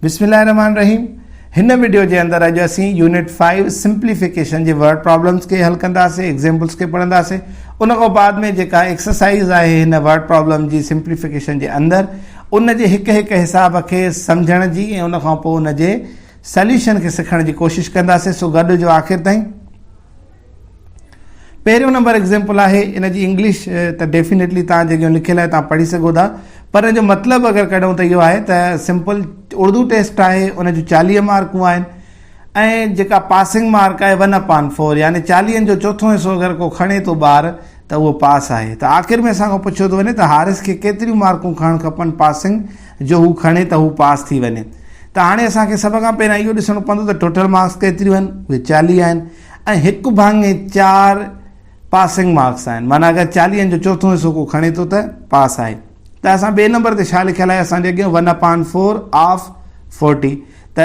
बिस्मिल्लाहिर्रहमानिर्रहीम। हिन वीडियो के अंदर अज असी यूनिट 5 सिंप्लीफिकेशन के वर्ड प्रॉब्लम्स के हल कंदासीं, एग्जाम्पल्स के पढ़ंदासीं। उन खां बाद में जेका एक्सरसाइज है हिन वर्ड प्रॉब्लम की सिंप्लीफिकेशन के अंदर उन जे हिक हिक हिसाब के समझण जी ऐं उन खां पोइ उन जे सॉल्यूशन के सीखण की कोशिश कंदासीं। सो गॾु जो आख़िर ताईं पहिरियों नंबर एग्जाम्पल है इन जी इंग्लिश तो डेफिनेटली तव्हां लिखियल है पढ़ी सघो था, पर इन जो मतलब अगर कढूं तो यो है तो सिंपल उर्दू टेस्ट है, उन जो 40 मार्कूं आहिनि ऐं जेका पासिंग मार्क है 1/4 यानी 40 जो चौथों हिस्सो अगर को खणे तो ॿार तो वो पास है। तो आखिर में असां खां पुछियो थो वञे तो हारिस के केतिरियूं मार्कूं खणणु खपनि पासिंग जो हू खणे तो हू पास थी वञे। तो हाणे असांखे सभ खां पहिरियां इहो ॾिसणो पवंदो तो टोटल मार्क्स केतिरियूं आहिनि, उहे 40 आहिनि ऐं 1/4 पासिंग मार्क्स आहिनि, माना अगर 40 जो चौथों हिस्सो को खणे तो पास है। तो असां ॿिए नंबर ते छा लिखियल है असांजे अॻियां 1/4 ऑफ 40। तो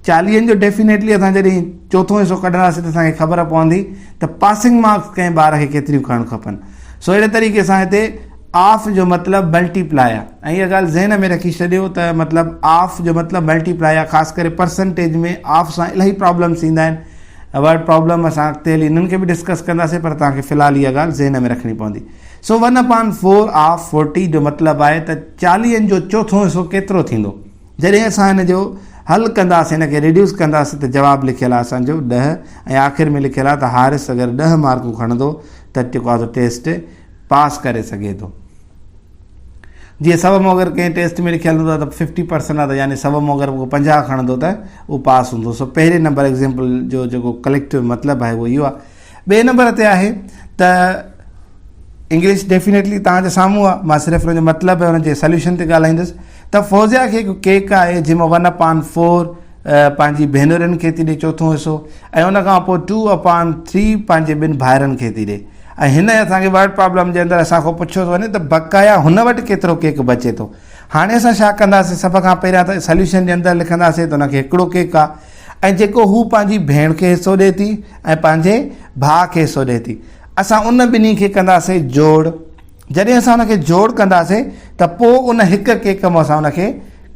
40 जो डेफिनेटली असां जॾहिं चौथों हिस्सो कढंदासीं तो असांखे ख़बर पवंदी तो पासिंग मार्क्स कंहिं ॿार खे केतिरियूं खणणु खपनि। सो अहिड़े तरीक़े सां हिते ऑफ जो मतलब मल्टीप्लाई आहे ऐं इहा ॻाल्हि ज़हन में रखी छॾियो त मतलब ऑफ जो मतलब मल्टीप्लाई आहे। ख़ासि करे परसेंटेज में ऑफ सां इलाही प्रॉब्लम्स ईंदा आहिनि। वर्ड प्रॉब्लम असां अॻिते हली इन्हनि खे बि डिस्कस कंदासीं, पर तव्हांखे फ़िलहाल इहा ॻाल्हि ज़हन में रखणी पवंदी। सो 1/4 ऑफ 40 जो मतिलबु आहे त 40 जो चौथों हिस्सो केतिरो थींदो। जॾहिं असां हिन जो हल कंदासीं, हिन खे रिड्यूस कंदासीं त जवाबु लिखियलु आहे असांजो 10 ऐं आख़िर में लिखियलु आहे त हारिस अगरि 10 मार्कूं खणंदो त जेको आहे टेस्ट पास करे सघे थो। जीअं 100 मां अगरि कंहिं टेस्ट में लिखियलु हूंदो आहे त 50% आहे, त यानी 100 मां अगरि उहो 50 खणंदो त उहो पास हूंदो। सो पहिरें नंबर एग्जाम्पल जो जेको कलेक्टिव मतिलबु आहे उहो इहो आहे। ॿिए नंबर ते आहे त इंग्लिश डेफिनेटली तव्हांजे साम्हूं आहे, मां सिर्फ़ु हुनजो मतिलबु ऐं हुनजे सोल्यूशन ते ॻाल्हाईंदुसि। त फौज़िया खे हिकु केक आहे जंहिंमें 1/4 पंहिंजी भेनरुनि खे थी ॾे चौथों हिसो ऐं उन खां पोइ 2/3 पंहिंजे ॿिनि भाइरनि खे थी ॾे। ऐं हिन असांखे वर्ड प्रॉब्लम जे अंदरि असां खां पुछियो थो वञे त बक़ाया हुन वटि केतिरो केक बचे थो। हाणे असां छा कंदासीं, सभ खां पहिरियां त सोल्यूशन जे अंदरि लिखंदासीं त हुनखे हिकिड़ो केक आहे ऐं जेको हू पंहिंजी भेण खे हिसो ॾिए थी ऐं पंहिंजे भाउ खे हिसो ॾिए थी। असां उन ॿिन्ही खे कंदासीं जोड़। जॾहिं असां हुनखे जोड़ कंदासीं त पोइ उन हिकु केक मां असां हुनखे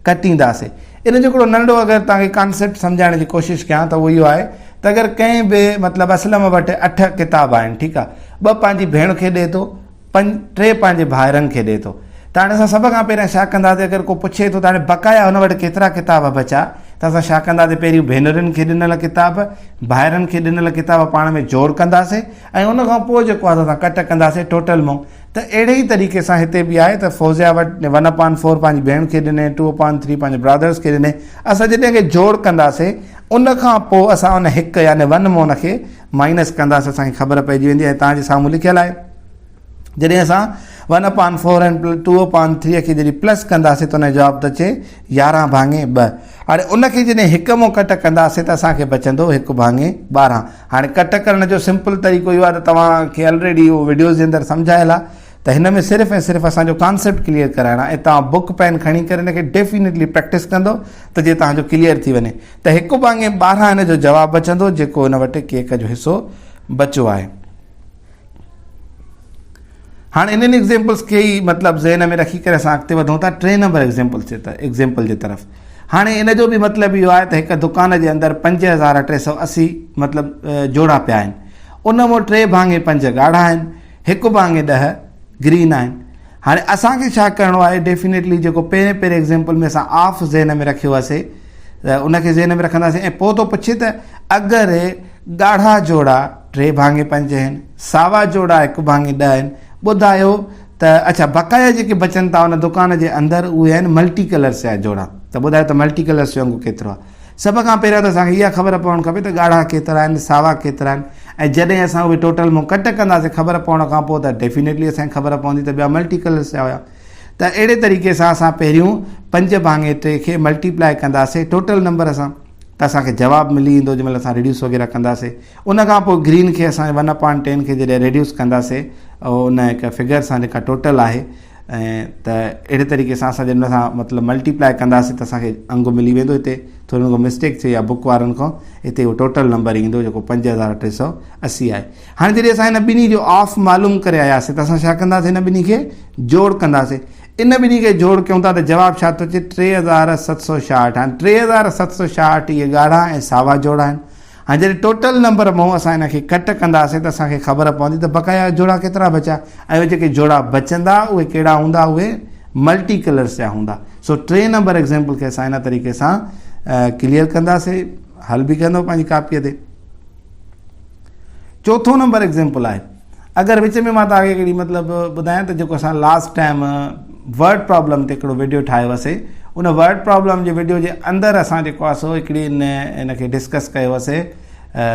कटींदासीं। इन जो हिकिड़ो नंढो अगरि तव्हांखे कॉन्सेप्ट सम्झाइण जी कोशिशि कयां त उहो इहो आहे त अगरि कंहिं बि मतिलबु असलम वटि 8 किताब आहिनि, ठीकु आहे, 2 पंहिंजी भेण खे ॾिए थो, 3 पंहिंजे भाइरनि खे ॾिए थो। त हाणे असां सभ खां पहिरियां छा कंदासीं, अगरि को पुछे थो त हाणे बक़ाया हुन वटि केतिरा किताब बचा, त असां छा कंदासीं, पहिरियों भेनरुनि खे ॾिनल किताब भाइरनि खे ॾिनल किताब पाण में जोड़ कंदासीं ऐं उन खां पोइ जेको आहे असां कट कंदासीं टोटल मां। त अहिड़े ई तरीक़े सां हिते बि आहे त फौज़िया वटि 1/4 पंहिंजी भेण खे ॾिने, 2/3 पंहिंजे ब्रदर्स खे ॾिने। असां जॾहिं खे जोड़ कंदासीं उन खां पोइ असां उन हिकु यानी 1 मां उनखे माइनस कंदासीं, असांखे ख़बर पइजी वेंदी। ऐं तव्हांजे साम्हूं लिखियलु आहे जॾहिं असां 1/4 ऐं 2/3 खे जॾहिं प्लस कंदासीं त हुन जो जवाबु त अचे 11/2। हाणे उनखे जॾहिं हिक मां कट कंदासीं त असांखे बचंदो 1/12। हाणे कट करण जो सिंपल तरीक़ो इहो आहे त तव्हांखे ऑलरेडी उहो वीडियोज़ जे अंदरि सम्झायल आहे। त हिन में सिर्फ़ु ऐं सिर्फ़ु असांजो कॉन्सेप्ट क्लियर कराइणो आहे ऐं तव्हां बुक पेन खणी करे हिन खे डेफिनेटली प्रैक्टिस कंदो त जीअं तव्हांजो क्लियर थी वञे। त 1/12 हिन जो जवाबु बचंदो जेको हिन वटि केक जो हिसो बचियो आहे। हाणे इन्हनि एग्जाम्पल्स खे ई मतिलबु ज़हन में रखी करे असां अॻिते वधूं था 3 नंबर एग्जाम्पल जे तरफ़। हाणे इन जो बि मतिलबु इहो आहे त हिकु दुकान जे अंदरि 5380 मतिलबु जोड़ा पिया आहिनि। उन मां 3/5 ॻाढ़ा आहिनि, 1/10 ग्रीन आहिनि। हाणे असांखे छा करिणो आहे, डेफिनेटली जेको पहिरें एग्जाम्पल में असां ऑफ ज़हन में रखियो हुआसीं त उनखे ज़हन में रखंदासीं ऐं पोइ थो पुछे त अगरि ॻाढ़ा जोड़ा 3/5 आहिनि, सावा जोड़ा 1/10 आहिनि, ॿुधायो त अच्छा बक़ाया जेके बचनि था उन दुकान जे अंदरि उहे आहिनि मल्टी कलर्स जा जोड़ा। त ॿुधायो त मल्टी कलर्स जो अंगु केतिरो आहे। सभ खां पहिरियों त असांखे इहा ख़बर पवणु खपे त ॻाढ़ा केतिरा आहिनि, सावा केतिरा आहिनि ऐं जॾहिं असां उहे टोटल मां कट कंदासीं ख़बर पवण खां पोइ त डेफिनेटली असांखे ख़बर पवंदी त ॿिया मल्टी कलर्स जा हुया। त अहिड़े तरीक़े सां असां पहिरियों 5/3 खे मल्टीप्लाई कंदासीं टोटल नंबर सां त असांखे जवाबु मिली वेंदो जंहिंमहिल असां रिड्यूस वग़ैरह कंदासीं। उन खां पोइ ग्रीन खे असां 1/10 खे जॾहिं रिड्यूस कंदासीं उन हिकु फिगर सां जेका टोटल आहे ऐं त अहिड़े तरीक़े सां असां जॾहिं असां मतिलबु मल्टीप्लाई कंदासीं त असांखे अंगु मिली वेंदो। हिते थोरो को मिस्टेक थिए या बुक वारनि खां हिते उहो टोटल नंबर ईंदो जेको 5380 आहे। हाणे जॾहिं असां हिन ॿिन्ही जो ऑफ मालूम करे आयासीं त असां छा कंदासीं, हिन ॿिन्ही खे जोड़ कंदासीं। इन ॿिन्ही खे जोड़ कयूं था त जवाबु छा थो अचे 3766 हाणे 3766 इहे ॻाढ़ा ऐं सावा जोड़ा आहिनि। हाणे जॾहिं टोटल नंबर मां असां हिन खे कट कंदासीं त असांखे ख़बर पवंदी त बक़ाया जोड़ा केतिरा बचा ऐं उहे जेके जोड़ा बचंदा उहे कहिड़ा हूंदा, उहे मल्टी कलर्स जा हूंदा। सो 3 नंबर एग्ज़ाम्पल खे असां हिन तरीक़े सां क्लियर कंदासीं, हल बि कंदो पंहिंजी कापीअ ते। चोथों नंबर एग्ज़ाम्पल आहे, अगरि विच में मां तव्हांखे हिकिड़ी मतिलबु ॿुधायां त जेको असां लास्ट टाइम वर्ड प्रॉब्लम ते हिकिड़ो वीडियो ठाहियो हुअसीं, उन वर्ड प्रॉब्लम जे वीडियो जे अंदरि असां जेको आहे सो हिकिड़ी इन खे डिस्कस कयो हुअसीं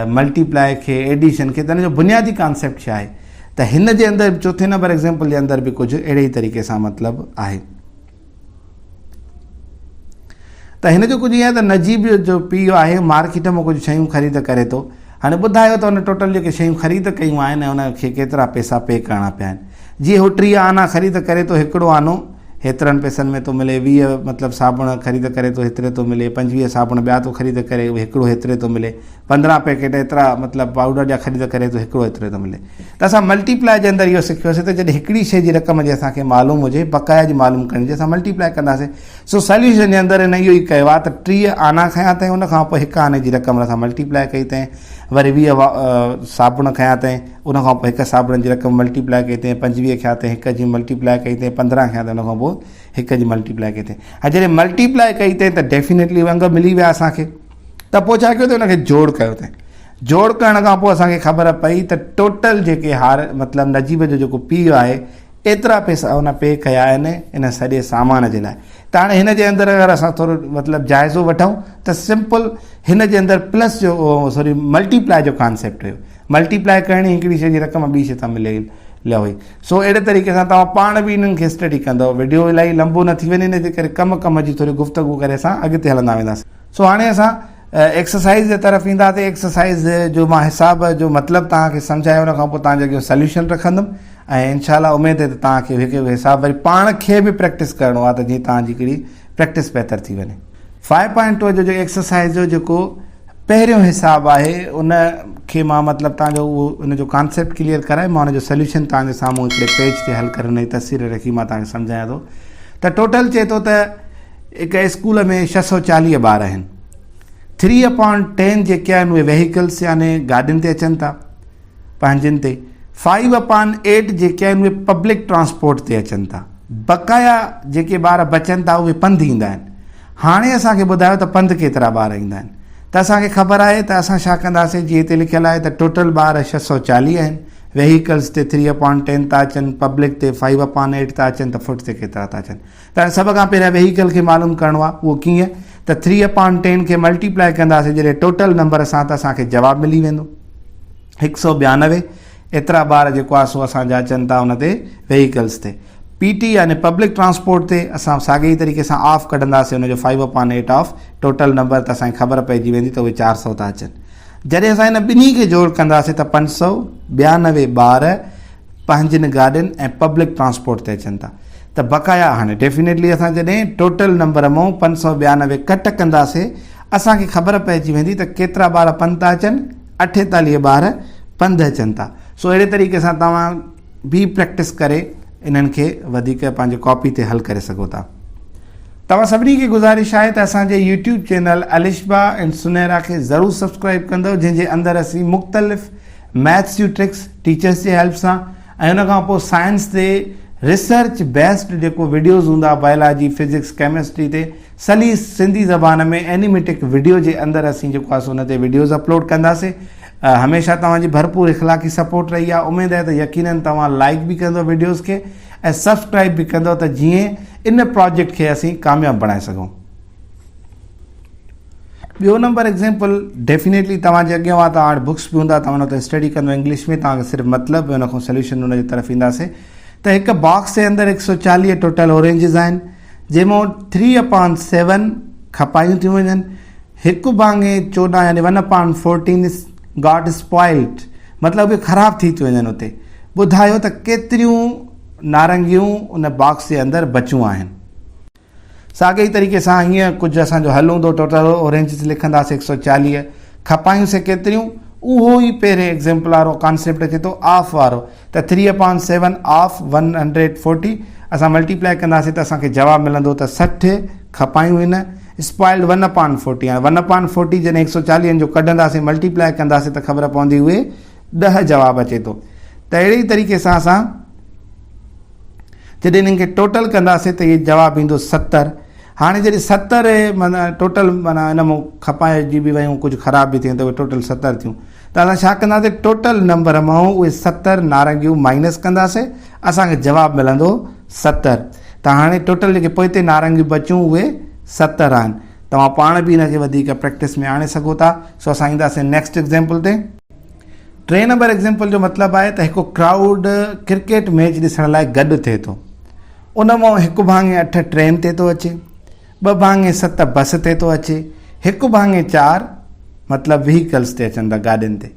मल्टीप्लाई खे, एडिशन खे, त हिन जो बुनियादी कॉन्सेप्ट छा आहे। त हिन जे अंदरि चोथे नंबर एग्ज़ाम्पल जे अंदरि बि कुझु अहिड़े ई तरीक़े सां मतिलबु आहे। त हिन जो कुझु ईअं आहे त नजीब जो पीउ आहे, मार्केट मां कुझु शयूं ख़रीद करे थो। हाणे ॿुधायो त हुन टोटल जेके शयूं ख़रीद कयूं आहिनि हुनखे केतिरा पैसा पे करणा पिया आहिनि। जीअं हू 30 आना ख़रीद करे थो, हिकिड़ो आनो हेतिरनि पैसनि में थो मिले, 20 मतिलबु साबुण ख़रीद करे थो हेतिरे थो मिले, 25 साबुण ॿिया थो ख़रीद करे हिकिड़ो हेतिरे थो मिले, 15 पैकेट एतिरा मतिलबु पाउडर जा ख़रीद करे थो हिकिड़ो हेतिरे थो मिले। त असां मल्टीप्लाई जे अंदरि इहो सिखियोसीं त जॾहिं हिकिड़ी शइ जी रक़म जी असांखे मालूम हुजे, बक़ाया जी मालूम करणी हुजे, असां मल्टीप्लाई कंदासीं। सो सोल्यूशन जे अंदरि हिन इहो ई कयो आहे त 30 आना खयां अथई, उनखां पोइ हिकु आने जी रक़म असां मल्टीप्लाई कई अथई, वरी 20 साबुण खयां अथई, उनखां पोइ हिकु साबुण जी रक़म मल्टीप्लाई कई अथई, 25 खयां अथई, हिक जी मल्टीप्लाई कई अथई, 15 खयां अथई, उनखां पोइ हिक जी मल्टीप्लाई कई अथई। हाणे जॾहिं मल्टीप्लाई कई अथई त डेफिनेटली अंग मिली विया असांखे, त पोइ छा कयो अथई, हुनखे जोड़ कयो अथई। जोड़ करण खां पोइ असांखे ख़बर पई त टोटल जेके मतिलबु नजीब जो जेको पीउ आहे एतिरा पैसा हुन पे कया आहिनि इन सॼे सामान जे लाइ। त हाणे हिन जे अंदरि अगरि असां थोरो मतिलबु जाइज़ो वठूं त सिंपल हिन जे अंदरि प्लस जो मल्टीप्लाई जो कॉन्सेप्ट हुयो। मल्टीप्लाई करणी हिकिड़ी शइ जी रक़म ॿी शइ तां मिले हुई। सो अहिड़े तरीक़े सां तव्हां पाण बि इन्हनि खे स्टडी कंदव। वीडियो इलाही लंबो न थी वञे, इन जे करे कम जी थोरी गुफ़्तगू करे असां अॻिते हलंदा वेंदासीं। सो हाणे असां एक्सरसाइज़ जे तरफ़ ईंदासीं। एक्सरसाइज़ जो मां हिसाब जो मतिलबु तव्हांखे सम्झायो, उनखां पोइ तव्हांजे अॻियां सोल्यूशन रखंदुमि ऐं इनशाला उमेद आहे त तव्हांखे हिकु हिसाब वरी पाण खे बि प्रैक्टिस करिणो आहे त जीअं तव्हांजी हिकिड़ी प्रैक्टिस बहितर थी वञे। 5.2 जो जेको एक्सरसाइज़ जो जेको पहिरियों हिसाब आहे उन खे मां मतिलबु तव्हांजो उहो उन जो कॉन्सेप्ट क्लियर कराए मां उन जो सोल्यूशन तव्हांजे साम्हूं हिकिड़े पेज ते हल करण जी तस्वीर रखी मां तव्हांखे सम्झायां थो। त टोटल चए थो त हिकु स्कूल में 640 ॿार आहिनि। 3/10 जेके आहिनि उहे वेहीकल्स यानी गाॾियुनि ते अचनि था पंहिंजनि ते। 5/8 जेके आहिनि उहे पब्लिक ट्रांसपोर्ट ते अचनि था। बक़ाया जेके ॿार बचनि था उहे पंधु ईंदा आहिनि। हाणे असांखे ॿुधायो त पंधु केतिरा ॿार ईंदा आहिनि। त असांखे ख़बर आहे त असां छा कंदासीं, जीअं हिते लिखियलु आहे त टोटल ॿार 640 आहिनि। वेहीकल्स ते 3/10 था अचनि, पब्लिक ते 5/8 था अचनि, त फुट ते केतिरा था अचनि। त सभ खां पहिरियां वेहीकल खे मालूम करिणो आहे। उहो कीअं त 3/10 खे मल्टीप्लाई कंदासीं जॾहिं टोटल नंबर सां त असांखे जवाबु मिली वेंदो 192। एतिरा ॿार जेको आहे सो असांजा अचनि था हुन ते वेहीकल्स ते। पीटी यानी पब्लिक ट्रांसपोर्ट ते असां साॻे ई तरीक़े सां ऑफ कढंदासीं हुनजो 5/8 ऑफ। टोटल नंबर त असांखे ख़बर पइजी वेंदी त उहे 400 था अचनि। जॾहिं असां हिन ॿिन्ही खे जोड़ कंदासीं त 592 ॿार पंहिंजनि गाॾियुनि ऐं पब्लिक ट्रांसपोर्ट ते अचनि था। त बक़ाया हाणे डेफिनेटली असां जॾहिं टोटल नंबर मां 592 कट कंदासीं असांखे ख़बर पइजी वेंदी त केतिरा ॿार पंधु था अचनि। 48 ॿार पंधु अचनि था। सो अहिड़े तरीक़े सां तव्हां बि प्रैक्टिस करे इन्हनि खे वधीक पंहिंजे कॉपी ते हल करे सघो था। तव्हां सभिनी खे गुज़ारिश आहे त असांजे यूट्यूब चैनल अलिशबा एंड सुनहरा खे ज़रूरु सब्सक्राइब कंदव, जंहिंजे अंदरि असीं मुख़्तलिफ़ मैथ्स जूं ट्रिक्स टीचर्स जे हेल्प सां ऐं उनखां पोइ साइंस ते रिसर्च बेस्ड जेको वीडियोज़ हूंदा बायोलॉजी, फिज़िक्स, केमिस्ट्री ते सली सिंधी ज़बान में एनिमेटिक वीडियो जे अंदरि असीं जेको आहे उन ते वीडियोज़ अपलोड कंदासीं। हमेशह तव्हांजी भरपूर इख़लाक़ी सपोर्ट रही आहे। उमेद आहे त यकीनन तव्हां लाइक बि कंदव वीडियोज़ खे ऐं सब्सक्राइब बि कंदव त जीअं इन प्रोजेक्ट खे असीं कामयाबु बणाए सघूं। ॿियो नंबर एग्ज़ाम्पल डेफिनेटली तव्हांजे अॻियां आहे। तव्हां वटि बुक्स बि हूंदा, तव्हां हुन ते स्टडी कंदो इंग्लिश में। तव्हांखे सिर्फ़ु मतिलबु हुन खां सोल्यूशन हुन जी तरफ़ ईंदासीं। त हिकु बॉक्स जे अंदरि 140 टोटल ऑरेंजिस आहिनि, जंहिंमां 3/7 खपायूं थियूं वञनि। हिकु भाङे 14 यानी 1/14 गॉट स्पॉइल्ड, मतिलबु उहे ख़राबु थी थियूं वञनि। उते ॿुधायो त केतिरियूं नारंगियूं उन बॉक्स जे अंदरि बचियूं आहिनि। साॻे ई तरीक़े सां हीअं कुझु असांजो हल हूंदो। टोटल ऑरेंजिस लिखंदासीं 140, खपायूं से केतिरियूं, उहो ई पहिरें एग्ज़ाम्पल वारो कॉन्सेप्ट अचे थो ऑफ वारो। त 3/7 ऑफ 140 असां मल्टीप्लाई कंदासीं त असांखे जवाबु मिलंदो त 60 खपायूं आहिनि स्पॉइल्ड 1/40। हाणे 1/40 जॾहिं 140 जो कढंदासीं मल्टीप्लाई कंदासीं त ख़बर पवंदी उहे 10 जवाबु अचे थो। त अहिड़ी तरीक़े सां असां जॾहिं इन्हनि खे टोटल कंदासीं त इहे जवाबु ईंदो 70। हाणे जॾहिं 70 माना टोटल माना इन मां खपाइजी बि वियूं कुझु ख़राब बि थियूं त उहे टोटल 70 थियूं त असां छा कंदासीं टोटल नंबर मां उहे 70 नारंगियूं माइनस कंदासीं असांखे जवाबु मिलंदो 70। त हाणे टोटल जेके पोइ ते नारंगियूं बचियूं उहे 70 आहिनि। तव्हां पाण बि हिनखे वधीक प्रैक्टिस में आणे सघो था। सो असां ईंदासीं नेक्स्ट एग्ज़ाम्पल ते। 3 नंबर एग्ज़ाम्पल जो मतिलबु आहे त हिकु क्राउड क्रिकेट मैच ॾिसण लाइ गॾु थिए थो। उन मां 1/8 ट्रेन ते थो अचे, 2/7 बस ते थो अचे, 1/4 मतिलबु व्हीकल्स ते अचनि था गाॾियुनि ते।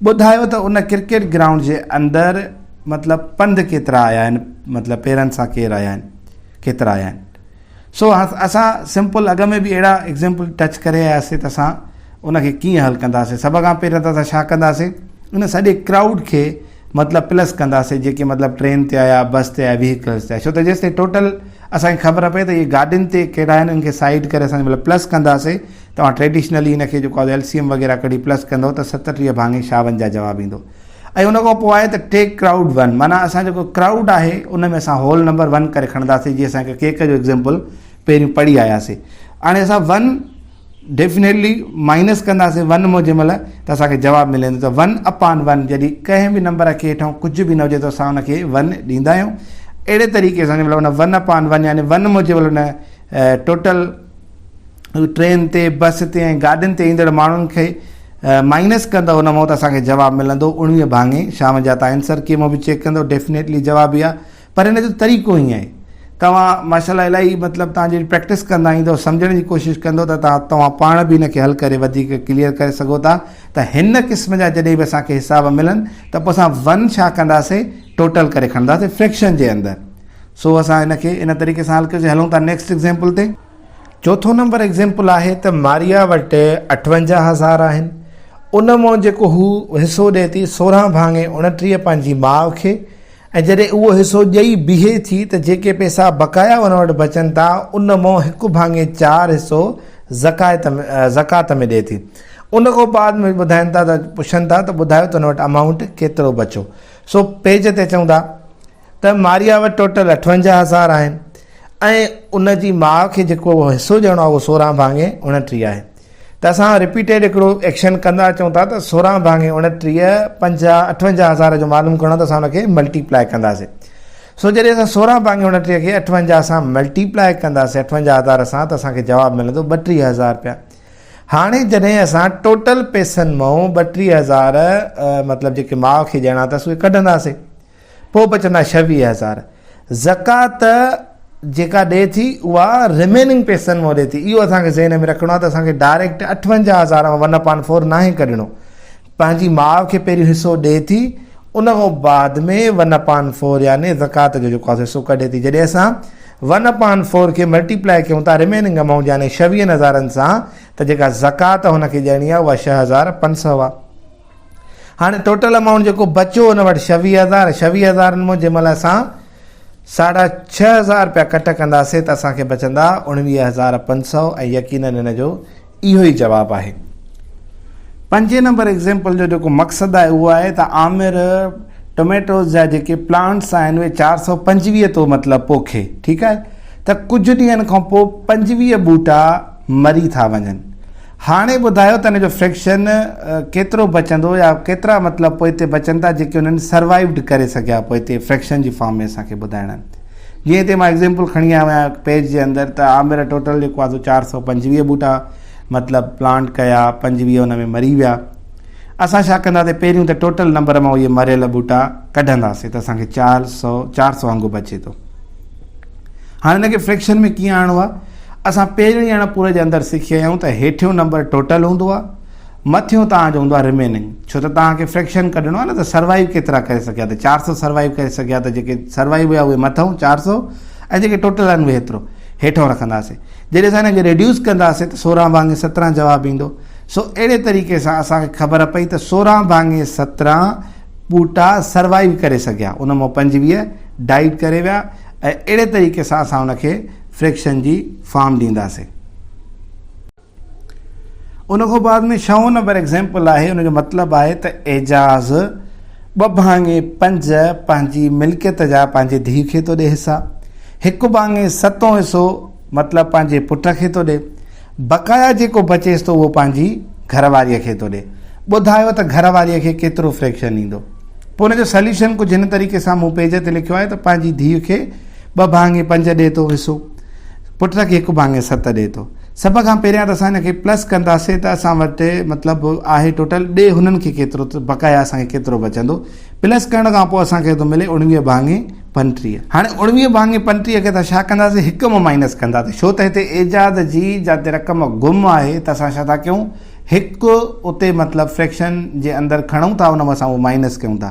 ॿुधायो त उन क्रिकेट ग्राउंड जे अंदरि मतिलबु पंधु केतिरा आया आहिनि, मतिलबु पेरनि सां केरु आया आहिनि, केतिरा आया आहिनि। सो असां सिंपल अॻ में बि अहिड़ा एग्ज़ाम्पल टच करे आयासीं त असां उनखे कीअं हल कंदासीं। सभ खां पहिरियों त असां छा कंदासीं उन सॼे क्राउड खे मतिलबु प्लस कंदासीं जेके मतिलबु ट्रेन ते आया, बस ते आया, व्हीकल्स ते आया। छो त जेसिताईं टोटल असांखे ख़बर पए त इहे गाॾियुनि ते कहिड़ा आहिनि इनखे साइड करे असां मतिलबु प्लस कंदासीं। तव्हां ट्रेडिशनली हिनखे जेको आहे LCM वग़ैरह कढी प्लस कंदो त 37/56 जवाबु ईंदो। ऐं उन खां पोइ आहे त टेक क्राउड 1 माना असां जेको क्राउड आहे उन में असां होल नंबर 1 करे खणंदासीं। जीअं असांखे केक जो एग्ज़ाम्पल पहिरियों पढ़ी आयासीं। हाणे असां 1 डेफिनेटली माइनस कंदासीं 1 मां जंहिं महिल त असांखे जवाबु मिले थो। त 1/1 जॾहिं कंहिं बि नंबर खे हेठां कुझु बि न हुजे त असां हुनखे 1 ॾींदा आहियूं। अहिड़े तरीक़े सां मतिलबु उन 1/1 यानी 1 मां जंहिं महिल हुन टोटल ट्रेन ते, बस ते ऐं गाॾियुनि ते ईंदड़ माण्हुनि खे माइनस कंदव उन मां त असांखे जवाबु मिलंदो 19/56। तव्हां आंसर के मां बि चेक कंदव डेफिनेटली जवाबु इहा। पर हिन जो तरीक़ो ईअं आहे तव्हां माशाल्लाह इलाही मतिलबु तव्हां जॾहिं प्रैक्टिस कंदा ईंदव सम्झण जी कोशिशि कंदो त तव्हां पाण बि हिनखे हल करे वधीक क्लियर करे सघो था। त हिन क़िस्म जा जॾहिं बि असांखे हिसाब मिलनि त पोइ असां 1 छा कंदासीं टोटल करे खणंदासीं फ्रैक्शन जे अंदरि। सो असां हिनखे इन तरीक़े सां हल करे हलूं था नेक्स्ट एग्ज़ाम्पल ते। चोथों नंबर एग्ज़ाम्पल आहे त मारिया वटि 58,000 आहिनि। उन मां जेको हू हिसो ॾिए थी 16/29 पंहिंजी माउ खे, ऐं जॾहिं उहो हिसो ॾेई बीहे थी त जेके पैसा बक़ाया उन वटि बचनि था उन मां 1/4 हिसो ज़कात में ॾिए थी। उन खां बाद में ॿुधाइनि था त पुछनि था त ॿुधायो त हुन वटि अमाउंट केतिरो बचो। सो पेज ते चऊं था त मारिया वटि टोटल 58,000 आहिनि ऐं उन जी माउ खे जेको हिसो ॾियणो आहे उहो 16/29 आहे। त असां रिपीटेड हिकिड़ो एक्शन कंदा अचूं था त 16/29 58,000 जो मालूम करणो त असां हुनखे मल्टीप्लाई कंदासीं। सो जॾहिं असां 16/29 खे 58 सां मल्टीप्लाई कंदासीं 58,000 सां त असांखे जवाबु मिलंदो 32,000 रुपया। हाणे जॾहिं असां टोटल पैसनि मां 32,000 मतिलबु जेके माउ खे ॾियणा अथसि उहे कढंदासीं, पोइ बचंदा 26,000। ज़कात जेका ॾिए थी उहा रिमेनिंग पैसनि मां ॾिए थी। इहो असांखे ज़हन में रखिणो आहे त असांखे डायरेक्ट 58,000 मां 1/4 नाहे कढणो। पंहिंजी माउ खे पहिरियों हिसो ॾिए थी उन खां बाद में 1/4 यानी ज़कात जो जेको आहे हिसो कढे थी। जॾहिं असां 1/4 खे मल्टीप्लाई कयूं था रिमेनिंग अमाउंट यानी 26,000 सां त जेका ज़कात हुनखे ॾियणी आहे उहा 6,500 आहे। हाणे टोटल अमाउंट जेको बचियो हुन वटि 26,000 मां जंहिं महिल असां 6,500 रुपया कट कंदासीं त असांखे बचंदा 19,500 ऐं यकीनन हिन जो इहो ई जवाबु आहे। 5 नंबर एग्ज़ाम्पल जो जेको मक़सदु आहे उहो आहे त आमिर टोमेटोज़ जा जेके प्लांट्स आहिनि उहे 425 तो मतिलबु पोखे, ठीकु आहे। त कुझु ॾींहंनि खां पोइ 25 ॿूटा मरी था वञनि। हाणे ॿुधायो त हिन जो फ्रैक्शन केतिरो बचंदो या केतिरा मतिलबु पोइ हिते बचनि था जेके हुननि सर्वाइव्ड करे सघिया पोइ हिते फ्रैक्शन जी फॉर्म में असांखे ॿुधाइणा आहिनि। जीअं हिते मां एग्ज़ाम्पल खणी आयो आहियां पेज जे अंदरि त आमिर टोटल जेको आहे 425 ॿूटा मतिलबु प्लांट कया, 25 हुन में मरी विया। असां छा कंदासीं पहिरियों त टोटल नंबर मां इहे मरियल ॿूटा कढंदासीं त असांखे 400 वांगुरु बचे थो। हाणे हिनखे फ्रैक्शन में कीअं आणिणो आहे असां पहिरियों ई हाणे पूरे जे अंदरि सिखी आहियूं त हेठियों नंबर टोटल हूंदो आहे, मथियों तव्हांजो हूंदो आहे रिमेनिंग। छो त तव्हांखे फ्रैक्शन कढणो आहे न त सर्वाइव केतिरा करे सघिया त 400 सर्वाइव करे सघिया त जेके सर्वाइव हुआ उहे मथां 400 ऐं जेके टोटल आहिनि उहे हेतिरो हेठों रखंदासीं। जॾहिं असां हिनखे रिड्यूस कंदासीं त 16/17 जवाबु ईंदो। सो अहिड़े तरीक़े सां असांखे ख़बर पई त 16/17 ॿूटा सर्वाइव करे सघिया, उन मां 25 डाइट करे विया ऐं अहिड़े तरीक़े सां असां उनखे फ्रैक्शन जी फॉर्म ॾींदासीं। उन खां बाद में 6 नंबर एग्ज़ाम्पल आहे, उनजो मतिलबु आहे त एजाज़ 2/5 पंहिंजी मिल्कियत जा पंहिंजे धीउ खे थो ॾे हिसा, 1/7 हिसो मतिलबु पंहिंजे पुट खे थो ॾे, बक़ाया जेको बचेसि थो उहो पंहिंजी घरवारीअ खे थो ॾे। ॿुधायो त घरवारीअ खे केतिरो फ्रैक्शन ईंदो। पोइ हुनजो सॉल्यूशन कुझु हिन तरीक़े सां मूं पेज ते लिखियो आहे त पंहिंजी धीउ खे 2/5 ॾे थो हिसो, पुट खे 1/7 ॾे थो। सभ खां पहिरियां त असां हिनखे प्लस कंदासीं त असां वटि मतिलबु आहे टोटल ॾे हुननि खे केतिरो, बक़ाया असांखे केतिरो बचंदो। प्लस करण खां पोइ असांखे थो मिले 19/35। हाणे 19/35 खे त छा कंदासीं, 1 मां माइनस कंदासीं, छो त हिते एजाज़ जी जिते रक़म गुम आहे त असां छा था कयूं, 1 उते मतिलबु फ्रैक्शन जे अंदरि खणूं था, उन मां असां उहो माइनस कयूं था।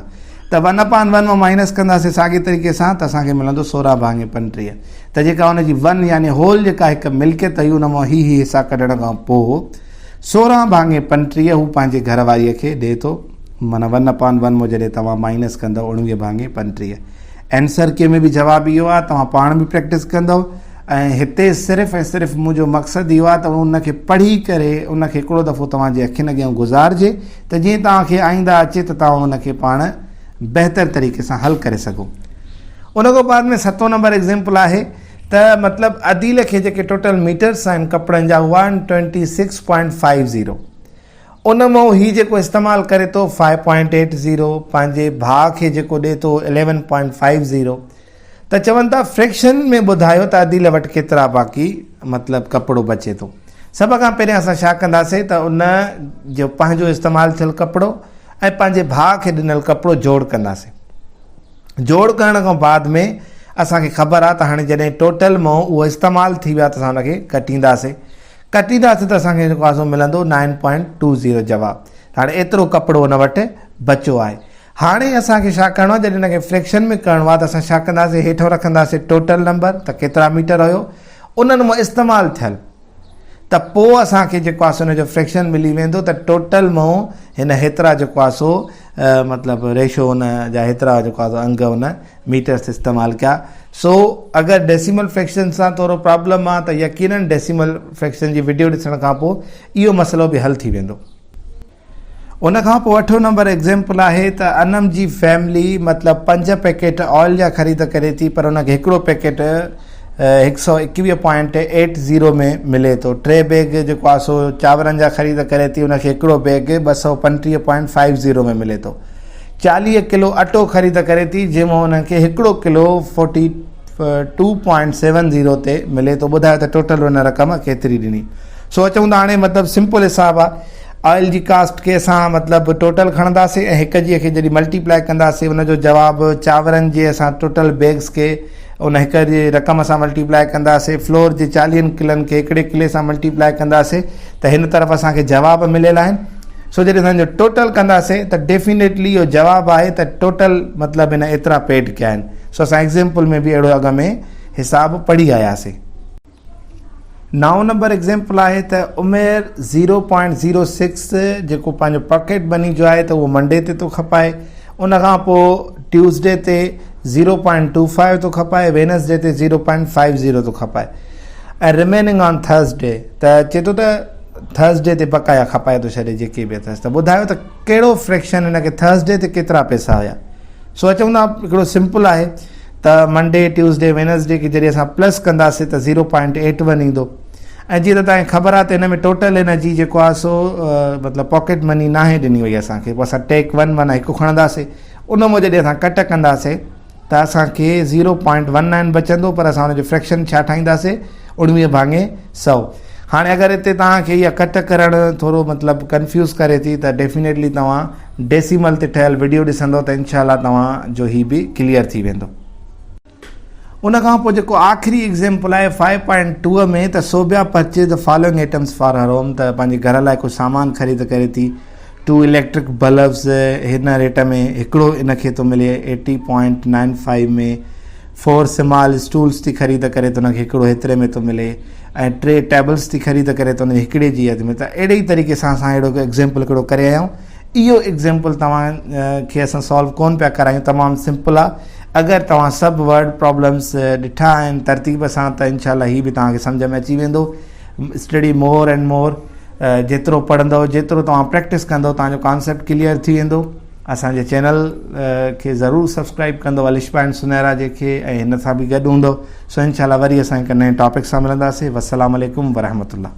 त 1/1 मां माइनस कंदासीं साॻे तरीक़े सां त असांखे मिलंदो 16/35। त जेका हुनजी 1 यानी होल जेका हिकु मिल्कियत हुई उन मां ही हिसा कढण खां पोइ 16/35 हू पंहिंजे घरवारीअ खे ॾिए थो। माना 1/1 मां जॾहिं तव्हां माइनस कंदव 19/35। आंसर कंहिं में बि जवाबु इहो आहे, तव्हां पाण बि प्रैक्टिस कंदव। ऐं हिते सिर्फ़ु ऐं सिर्फ़ु मुंहिंजो मक़सदु इहो आहे त उनखे पढ़ी करे उनखे हिकिड़ो दफ़ो तव्हांजे अखियुनि अॻियां गुज़ारिजे त जीअं तव्हांखे आईंदा अचे त तव्हां उनखे पाण बहितर तरीक़े सां हल करे सघो। उन खां बाद में 7 नंबर एग्ज़ाम्पल आहे त मतिलबु अदील खे जेके टोटल मीटर्स आहिनि कपिड़नि जा 126.50, उन मां हीउ जेको इस्तेमालु करे थो 5.80, पंहिंजे भाउ खे जेको ॾिए थो 11.50। त चवनि था फ्रैक्शन में ॿुधायो त अदील वटि केतिरा बाक़ी मतिलबु कपिड़ो बचे थो। सभ खां पहिरियां असां छा कंदासीं त उन जो पंहिंजो इस्तेमालु थियल कपिड़ो ऐं पंहिंजे भाउ खे ॾिनल कपिड़ो जोड़ कंदासीं। जोड़ करण खां बाद में असांखे ख़बर आहे त हाणे जॾहिं टोटल मां उहो इस्तेमालु थी विया त असां हुनखे कटींदासीं त असांखे जेको आहे सो मिलंदो 9.20 जवाबु। हाणे एतिरो कपिड़ो हुन वटि बचियो आहे। हाणे असांखे छा करिणो आहे, जॾहिं हिनखे फ्रैक्शन में करिणो आहे त असां छा कंदासीं, हेठो रखंदासीं टोटल नंबर त केतिरा मीटर हुयो, उन्हनि मां इस्तेमालु थियल, त पोइ असांखे जेको आहे सो हुनजो फ्रैक्शन मिली वेंदो त टोटल मां हिन हेतिरा जेको आहे सो मतिलबु रेशो हुन जा हेतिरा जेको आहे सो अंग हुन मीटर्स इस्तेमालु कया। सो अगरि डेसिमल फ्रैक्शन सां थोरो प्रॉब्लम आहे त यकीनन डेसिमल फ्रैक्शन जी वीडियो ॾिसण खां पोइ इहो मसइलो बि हल थी वेंदो। उन खां पोइ 8 नंबर एग्ज़ाम्पल आहे त अनम जी फैमिली मतिलबु 5 पैकेट ऑयल जा ख़रीद करे थी, पर उनखे हिकिड़ो पैकेट 121.80 में मिले थो। 3 बैग जेको आहे सो चांवरनि जा ख़रीद करे थी, उनखे हिकिड़ो बैग 235.50 में मिले थो। 40 किलो अटो ख़रीद करे थी, जंहिंमां उनखे हिकिड़ो किलो 42.70 ते मिले थो। ॿुधायो त टोटल हुन रक़म केतिरी ॾिनी। सो चऊं था हाणे मतिलबु सिंपल हिसाबु आहे, ऑयल जी कास्ट खे असां मतिलबु टोटल खणंदासीं ऐं हिक जी खे जॾहिं मल्टीप्लाई कंदासीं उनजो जवाबु चांवरनि जे असां टोटल बैग्स खे उन हिक जी रक़म सां मल्टीप्लाई कंदासीं, फ्लोर जे 40 किलनि खे हिकिड़े किले सां मल्टीप्लाई कंदासीं त हिन तरफ़ असांखे जवाब मिलियल आहिनि। सो जॾहिं असांजो टोटल कंदासीं त डेफिनेटली इहो जवाबु आहे त टोटल मतिलबु हिन एतिरा पेड कया आहिनि। सो असां एग्ज़ाम्पल में बि अहिड़ो अॻ में हिसाबु पढ़ी आयासीं। 9 नंबर एग्ज़ाम्पल आहे त उमेर 0.06 जेको पंहिंजो पॉकेट मनी जो आहे त उहो मंडे ते थो खपाए, उन खां पोइ ट्यूसडे ते 0.25 थो खपाए, वेनसडे ते 0.50 थो खपाए ऐं रिमेनिंग ऑन थर्सडे त चए थो त थर्सडे ते बक़ाया खपाए थो छॾे जेके बि अथसि। त ॿुधायो त कहिड़ो फ्रैक्शन हिनखे थर्सडे ते केतिरा पैसा हुया। सो चवंदा हिकिड़ो सिंपल आहे त मंडे ट्यूसडे वेनसडे खे जॾहिं असां प्लस कंदासीं त 0.81 ईंदो। ऐं जीअं त तव्हांखे ख़बर आहे त हिन में टोटल हिन जी जेको आहे सो मतिलबु पॉकेट मनी नाहे ॾिनी वई असांखे, पोइ असां टेक 1 माना हिकु खणंदासीं, उन मां जॾहिं असां कट कंदासीं त असांखे 0.19 बचंदो, पर असां हुनजो फ्रैक्शन छा ठाहींदासीं 19/100। हाणे अगरि हिते तव्हांखे इहा कट करणु थोरो मतिलबु कंफ्यूज़ करे थी त डेफिनेटली तव्हां डेसिमल ते ठहियलु वीडियो ॾिसंदो त इनशाला तव्हांजो हीउ बि क्लियर थी वेंदो। उन खां पोइ जेको आख़िरी एग्ज़ाम्पल आहे 5.2 में त Sobia purchase the following items for her home, त पंहिंजे घर लाइ कुझु सामान ख़रीद करे थी। 2 इलेक्ट्रिक बल्ब्स हिन रेट में हिकिड़ो इनखे थो मिले 80.95 में। 4 स्मॉल स्टूल्स थी ख़रीद करे त उनखे हिकिड़ो हेतिरे में थो मिले ऐं 3 टेबल्स थी ख़रीद करे त उन हिकिड़े जी हद में। त अहिड़े ई तरीक़े सां असां अहिड़ो एग्ज़ाम्पल हिकिड़ो करे आया आहियूं। इहो एग्ज़ाम्पल तव्हांखे असां सॉल्व कोन पिया करायूं, तमामु सिंपल आहे अगरि तव्हां सभु वर्ड प्रॉब्लम्स ॾिठा आहिनि तरतीब सां त इनशाला ही बि तव्हांखे सम्झ में अची वेंदो. स्टडी मोर एंड मोर, जेतिरो पढ़ंदव जेतिरो तव्हां प्रैक्टिस कंदव तव्हांजो कॉन्सेप्ट क्लियर थी वेंदो. असांजे चैनल खे ज़रूरु सब्सक्राइब कंदो अलिशबा एंड सुनहरा जेके, ऐं हिन सां बि गॾु हूंदो. सो इनशाला वरी असां हिकु नए टॉपिक सां मिलंदासीं. वस्सलाम अलैकुम वरहमतुल्लाह.